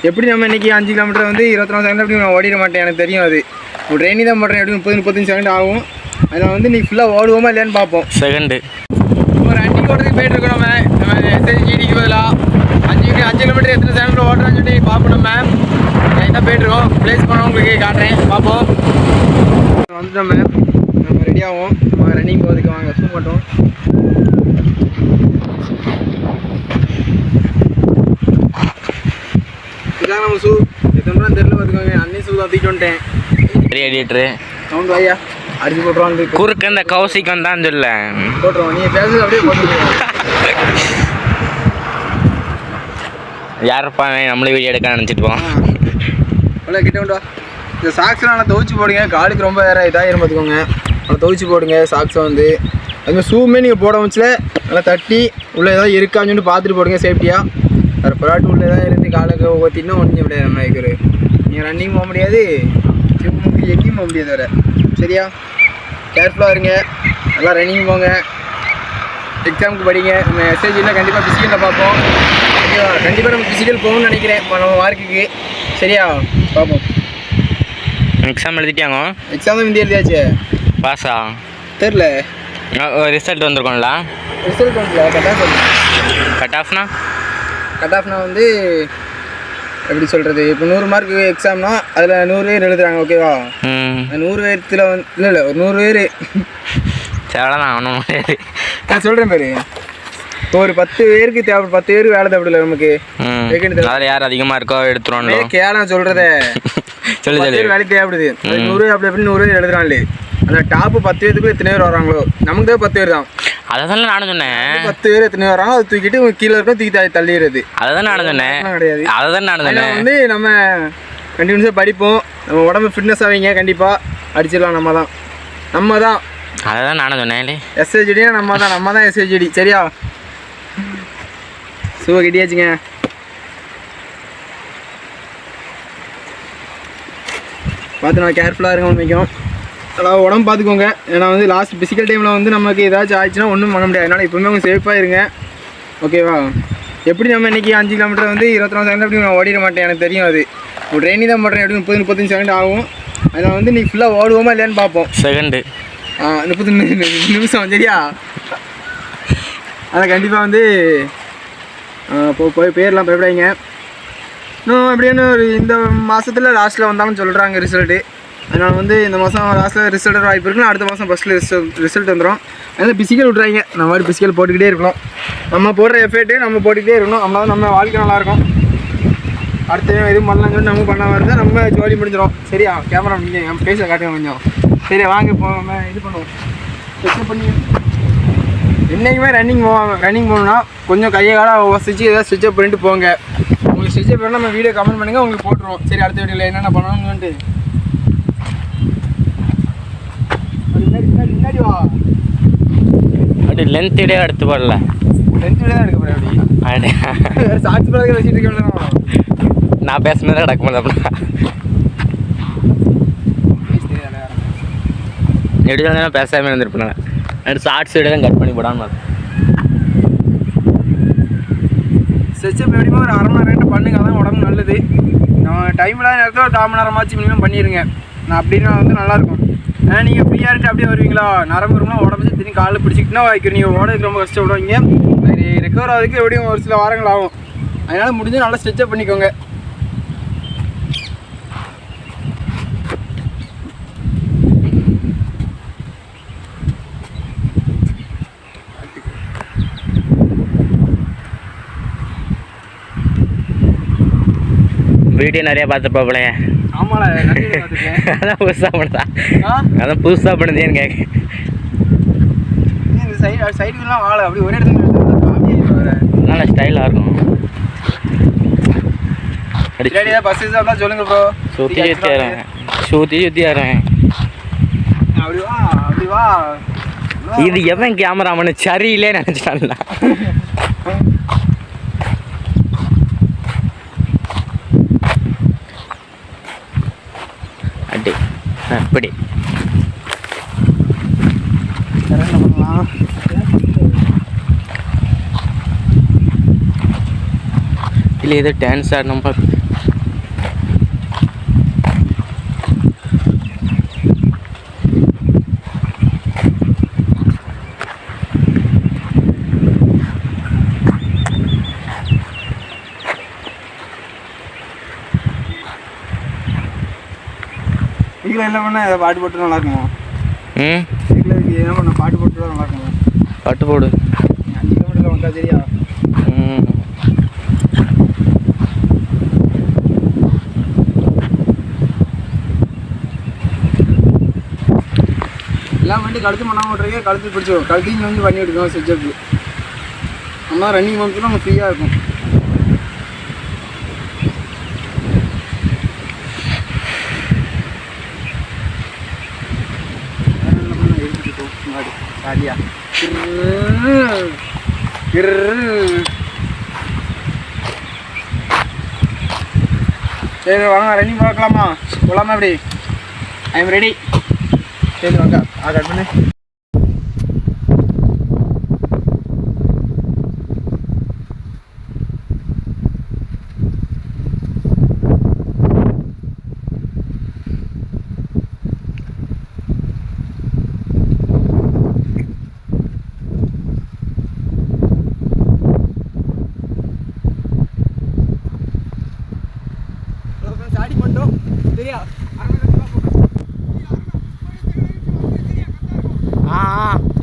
எப்படி நம்ம இன்றைக்கி 5 கிலோமீட்டர் வந்து 24 செகண்ட் அப்படி நான் ஓடிட மாட்டேன், எனக்கு தெரியும். அது ஒரு ட்ரெயினிங் தான் பண்ணுறேன், எப்படி 30-35 செகண்ட் ஆகும். அதில் வந்து நீ ஃபுல்லாக ஓடுவோமா இல்லையான்னு பார்ப்போம். செகண்டு ஒரு ரன்னிங் ஓடுறதுக்கு போயிட்டு இருக்கோம். நம்ம எஸ்ஐஜிடிக்கு பதிலாக 5 கிலோமீட்டர் எத்தனை செகண்ட் ஓடுறான்னு சொல்லி பார்ப்போம். நம்ம லைட்டாக போயிட்டுருக்கோம். ப்ளேஸ் பண்ண உங்களுக்கு காட்டுறேன், பார்ப்போம். வந்து நம்ம ரெடி ஆகும். நம்ம ரன்னிங் போகிறதுக்கு வாங்க ஷூ மட்டும். இதான் நம்ம ஷூ எத்தனை தெரியல பார்த்துக்கோங்க. அன்னி ஷூ தான் தூக்கிட்டு வந்துட்டேன். சரி எடிட்ரு சவுண்ட் ஐயா அடிச்சு போட்டுருவாங்க. குறுக்க இந்த கௌசிக்கம் தான் சொல்ல போட்டுருவோம். நீங்கள் பேசுறது அப்படியே போட்டுருவோம். யாரப்பா நம்மளே வீடியோ எடுக்க நினச்சிட்டுப்போம். அவ்வளோ கிட்ட உண்டா. இந்த சாக்ஸ்லாம் நல்லா துவைச்சி போடுங்க. காலுக்கு ரொம்ப வேறு இதாகிரும் பார்த்துக்கோங்க. நல்லா துவைச்சி போடுங்க சாக்ஸை வந்து. அதுமாதிரி ஷூமே நீங்கள் போட வச்சுல நல்லா தட்டி உள்ளே ஏதாவது இருக்கான்னு சொல்லிட்டு பார்த்துட்டு போடுங்க சேஃப்டியாக. வேறு பராட்டு உள்ளே தான் இருந்து காலுக்கு ஒவ்வொருத்தின்னா ஒன்றும் முடியாது. நம்ம இருக்கிற நீங்கள் ரன்னிங் போக முடியாது, ஜிம்முக்கு எங்கேயும் போக முடியாது. வேறு சரியா கேர்ஃபுல்லாக இருங்க. நல்லா ரன்னிங் போங்க. எக்ஸாமுக்கு படிங்க. நம்ம எஸ்ஐஜியில் கண்டிப்பாக ஃபிசிக்கலில் பார்ப்போம். ஓகேவா? கண்டிப்பாக நம்ம ஃபிசிக்கல் போகணும்னு நினைக்கிறேன் நம்ம மார்க்குக்கு. சரியா பார்ப்போம். எக்ஸாம் எழுதிட்டாங்க. எக்ஸாம் தான் இந்தியா எழுதியாச்சு. பாஸா தெரில. ரிசல்ட் வந்துருக்கோம்ல. ரிசல்ட் வந்துல கட் ஆஃப்னா வந்து எப்படி சொல்கிறது, இப்போ 100 மார்க்கு எக்ஸாம்னா அதில் 100 பேர் எழுதுறாங்க. ஓகேவா? 100 பேர்த்தில் வந்து இல்லை ஒரு 100 பேர் சேவலாம் ஒன்றும் முடியாது. நான் சொல்கிறேன் பேர். இப்போ ஒரு 10 பேருக்கு தேவை, 10 பேருக்கு வேலை தேவையில்ல நமக்கு. அதில் யார் அதிகமாக இருக்கோ எடுத்துருவாங்க. கேளாம் சொல்கிறத சொல்லி வேலை தேவைப்படுது. 100 பேர் அப்படி அப்படின்னு 100 பேர் எழுதுறாங்களே. அந்த டாப்பு 10 பேருக்கு எத்தனை பேர் வராங்களோ, நமக்கு தான் 10 பேர் தான். அதை தானே நானும் சொன்னேன். 10 பேர் எத்தனை வராங்க அதை தூக்கிட்டு கீழே இருக்கும் தூக்கி தள்ளிடுறது. அதை தான் நானும் சொன்னேன். கிடையாது, அதை தான் நானும் சொன்னேன். வந்து நம்ம கண்டினியூஸாக படிப்போம். நம்ம உடம்பு ஃபிட்னஸ் ஆவீங்க. கண்டிப்பாக அடிச்சிடலாம். நம்ம தான் அதை தான் நானும் சொன்னேன். எஸ்ஐஜிடியா நம்ம தான் எஸ்ஐஜிடி. சரியா? ஷூவை கட்டியாச்சுங்க. பார்த்து நான் கேர்ஃபுல்லாக இருக்க உண்மைக்கும். அதாவது உடம்பு பார்த்துக்கோங்க. ஏன்னா வந்து லாஸ்ட் ஃபிசிக்கல் டைமில் வந்து நமக்கு ஏதாச்சும் ஆச்சுன்னா ஒன்றும் பண்ண முடியாது. அதனால் எப்பவுமே அவங்க சேஃபாக இருங்க. ஓகேவா? எப்படி நம்ம இன்றைக்கி 5 கிலோமீட்டர் வந்து 24 செகண்ட் அப்படி நான் ஓடிட மாட்டேன், எனக்கு தெரியும். அது ஒரு ட்ரெயினிங் தான் பண்ணுறேன், எப்படி 30-35 செகண்ட் ஆகும். அதில் வந்து நீ ஃபுல்லாக ஓடுவோமா இல்லையான்னு பார்ப்போம். செகண்டு 30 நிமிஷம். சரியா? அதை கண்டிப்பாக வந்து போய் பேர்லாம் பயப்படாதீங்க. இன்னும் எப்படின்னு ஒரு இந்த மாதத்தில் லாஸ்ட்டில் வந்தாலும் சொல்கிறாங்க ரிசல்ட்டு. அதனால் வந்து இந்த மாதம் லாஸ்ட்டில் ரிசல்ட் வாய்ப்பு இருக்குன்னா அடுத்த மாதம் ஃபஸ்ட்டில் ரிசல்ட் வந்துடும். அதனால் பிசிக்கல் விட்றாங்க. நம்ம மாதிரி பிசிக்கல் போட்டுக்கிட்டே இருக்கணும். நம்ம போடுற எஃபர்ட்டு நம்ம போட்டுக்கிட்டே இருக்கணும். நம்மளால் நம்ம வாழ்க்கை நல்லாயிருக்கும். அடுத்த எதுவும் பண்ணலாம்னு சொல்லி நம்ம பண்ணாமல் இருந்தால் நம்ம ஜோலி முடிஞ்சிடும். சரியா? கேமரா நீங்கள் என் பேச காட்டுங்க கொஞ்சம். சரியா? வாங்க இப்போ நம்ம இது பண்ணுவோம். செக் பண்ணி என்றைக்குமே ரன்னிங் போகணுன்னா கொஞ்சம் கையை கால வசிச்சு ஏதாவது ஸ்விட்சப் பண்ணிட்டு போங்க. உங்களுக்கு ஸ்விட்சப் பண்ணால் நம்ம வீடியோ கமெண்ட் பண்ணுங்கள், உங்களுக்கு போட்டுருவோம். சரி, அடுத்த வீடியோவில் என்னென்ன பண்ணணும்னு முன்னாடி வா. அப்படி லென்த் வீடியோ எடுத்து போடல. லென்த் வீடியோ தான் எடுக்க போகிறேன். அப்படி சாட்சி பழக வச்சுட்டு இருக்கேன். நான் பேசுனதே நடக்க முடியல. அப்படின்னா எப்படி வந்து நான் பேசாமல் இருந்திருப்பேன். நான் ஷார்ட்ஸ் வீடியோ தான் கட் பண்ணி போடாமல். ஸ்விட்சப் எப்படிமா ஒரு 1/2 மணி நேரம் பண்ணுங்க. அதான் உடம்பு நல்லது. நம்ம டைம் இல்லாத நேரத்தில் ஒரு 1/4 மணி நேரமாச்சு மினிமம் பண்ணிடுங்க. நான் அப்படின்னா வந்து நல்லாயிருக்கும். ஏன்னா நீங்கள் ஃப்ரீயாக இருந்துட்டு அப்படியே வருவீங்களா, நரம்பு வரும்னா உடம்பு திரும்பி காலில் பிடிச்சிக்கிட்டுனா வைக்கிறீங்க. நீங்கள் ஓடுறதுக்கு ரொம்ப கஷ்டப்படுவீங்க. ரெக்கவர் ஆகிறதுக்கு எப்படியும் ஒரு சில வாரங்கள் ஆகும். அதனால் முடிஞ்சு நல்லா ஸ்ட்ரெச்சப் பண்ணிக்கோங்க. வீடியோ நிறையா பார்த்துருப்பாங்களே. ஆமாடா, அதான் புதுசாக பண்ணுதா? அதான் புதுசாக பண்ணுதேன்னு கேட்க. இந்த சைடுலாம் வாழை அப்படி ஒரே இடத்துல நல்ல ஸ்டைலாக இருக்கும். பஸ் தான் சொல்லுங்க ப்ரோ. சுற்றி சுற்றி வரேன். அப்படி வா. இது எவன் கேமராமனு சரியில்லே நினச்சிட்டான்ல. அடி அப்படி பைக்கில் ஏதோ டான்ஸ் ஆடணும் பார்த்து. வீட்டில் என்ன பண்ணால் ஏதாவது பாட்டு போட்டு நல்லா இருக்குமா? ம், வீட்டில் என்ன பண்ண பாட்டு போட்டு நல்லா இருக்குமா? பாட்டு போடு. 5 கிலோமீட்டரில் வந்தா சரியா? ம், எல்லாம் வண்டி கழுத்து பண்ணாமல் ஓட்டுறீங்க, கழுத்து பிடிச்சோம் கழுத்து இங்கே வந்து பண்ணி எடுக்கணும் ஸ்விட்சப்பு. நம்ம ரன்னிங் பண்ணுறதுல நம்ம ஃப்ரீயாக இருக்கும். ஜாலியா சரி வாங்க ரன்னிங் பார்க்கலாமா? போகலாமா? எப்படி? I am ready. சரி வாங்க கட் பண்ணு.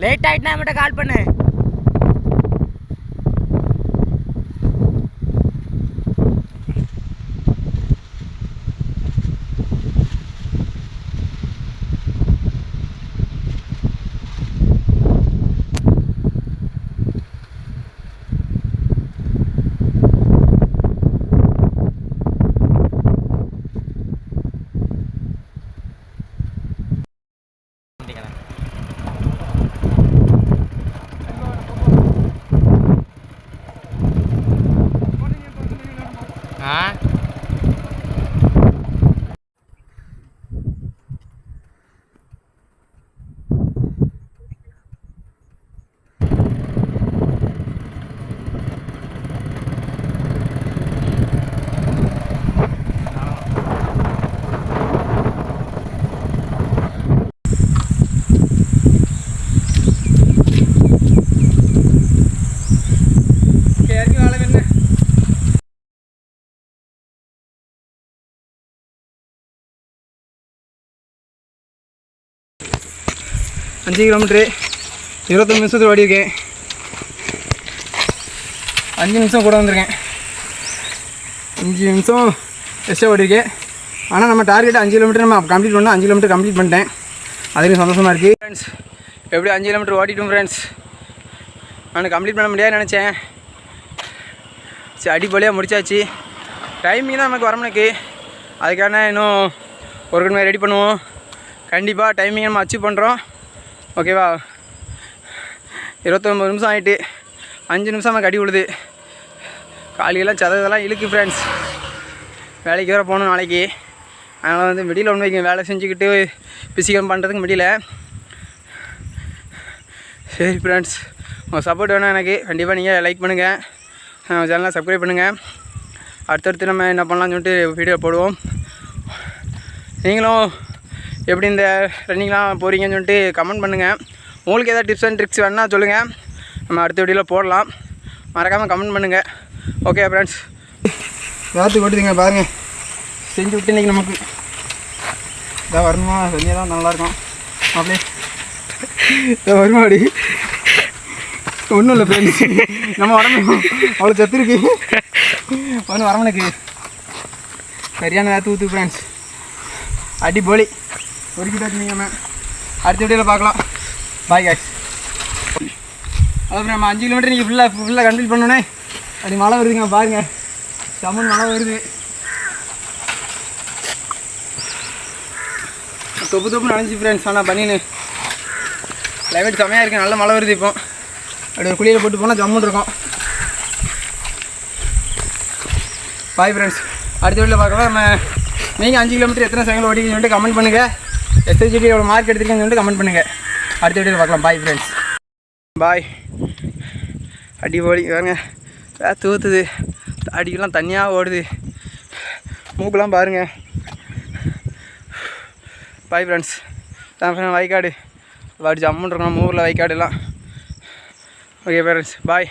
லேட் ஆகிட்டுனா மட்டும் கால் பண்ணு. அஞ்சு கிலோமீட்ரு 21 நிமிஷத்தில் ஓடிருக்கேன். 5 நிமிஷம் கூட வந்திருக்கேன். 5 நிமிஷம் எக்ஸ்ட்ரா ஓடிருக்கேன். ஆனால் நம்ம டார்கெட் 5 கிலோமீட்டர் நம்ம கம்ப்ளீட் பண்ணோம். 5 கிலோமீட்டர் கம்ப்ளீட் பண்ணிட்டேன். அதுலேயும் சந்தோஷமாக இருக்குது ஃப்ரெண்ட்ஸ். எப்படி 5 கிலோமீட்டர் ஓடிட்டோம் ஃப்ரெண்ட்ஸ். நான் கம்ப்ளீட் பண்ண முடியாது நினச்சேன். சரி அடிப்பொலியாக முடிச்சாச்சு. டைமிங் தான் நமக்கு வரமுனுக்கு. அதுக்கான இன்னும் ஒரு கணமே ரெடி பண்ணுவோம். கண்டிப்பாக டைமிங்கை நம்ம அச்சீவ் பண்ணுறோம். ஓகேவா? 29 நிமிஷம் ஆகிட்டு 5 நிமிஷம் நமக்கு அடி விழுது. காலையெல்லாம் சதவெல்லாம் இழுக்கு ஃப்ரெண்ட்ஸ். வேலைக்கு வேறு போகணும் நாளைக்கு. அதனால் வந்து வெளியில் ஒன்று வைக்க வேலை செஞ்சுக்கிட்டு பிசிக்கல் பண்ணுறதுக்கு முடியல. சரி ஃப்ரெண்ட்ஸ், உங்கள் சப்போர்ட் வேணும் எனக்கு. கண்டிப்பாக நீங்கள் லைக் பண்ணுங்கள், நம்ம சேனலை சப்ஸ்கிரைப் பண்ணுங்கள். அடுத்தடுத்து நம்ம என்ன பண்ணலாம்னு சொல்லிட்டு வீடியோ போடுவோம். நீங்களும் எப்படி இந்த ரன்னிங்லாம் போகிறீங்கன்னு சொல்லிட்டு கமெண்ட் பண்ணுங்கள். உங்களுக்கு எதாவது டிப்ஸ் அண்ட் ட்ரிக்ஸ் வேணுன்னா சொல்லுங்கள், நம்ம அடுத்த வீடியோவில் போடலாம். மறக்காமல் கமெண்ட் பண்ணுங்கள். ஓகே ஃப்ரெண்ட்ஸ், ராத்து ஓட்டுதுங்க பாருங்கள். செஞ்சு விட்டு இன்றைக்கி நமக்கு இதான் வரணுமா? செஞ்சால் தான் நல்லாயிருக்கும். அப்படியே இதை வருமா? அப்படி ஒன்றும் இல்லை ஃப்ரெண்ட்ஸ், நம்ம உடம்பு அவ்வளோ சத்து இருக்கு. ஒன்றும் வரமனுக்கு சரியான நேரத்து ஊற்று ஃப்ரெண்ட்ஸ். அடிப்பொலி ஒருக்கிட்ட வச்சுருந்தீங்க. அடுத்த வீடியோவில் பார்க்கலாம். பாய் கேக்ஸ். அப்புறம் நம்ம 5 கிலோமீட்டர் நீங்கள் ஃபுல்லாக கம்ப்ளீட் பண்ணோன்னே அப்படி மழை வருதுங்க பாருங்கள். சமன் மழை வருது. தொப்பு நனைஞ்சி ஃப்ரெண்ட்ஸ். ஆனால் பண்ணின்னு கிளைமேட் செமையாக இருக்குது. நல்ல மழை வருது. இப்போ அப்படி ஒரு குளியில் போட்டு போனால் ஜம்முன்னு இருக்கும். பாய் ஃப்ரெண்ட்ஸ், அடுத்த வீட்டில் பார்க்கலாம். நம்ம நீங்கள் 5 கிலோமீட்டர் எத்தனை செகண்ட் ஓடிக்கன்னு சொல்லிட்டு கமெண்ட் பண்ணுங்கள். எஸ்எஸ்ஜிடி எவ்வளோ மார்க் எடுத்துருக்கேன்னு சொல்லிட்டு கமெண்ட் பண்ணுங்கள். அடுத்த வீடியோவில் பார்க்கலாம். பாய் ஃப்ரெண்ட்ஸ், பாய். அடிப்பொலி பாருங்க, தூத்துது. அடிக்கெல்லாம் தண்ணியாக ஓடுது, மூக்கெலாம் பாருங்கள். Bye friends. தான் வைக்காடு வாடி ஜம்முன்னு இருக்கணும், மூக்கில் வைக்காடுலாம். ஓகே ஃப்ரெண்ட்ஸ், பாய்.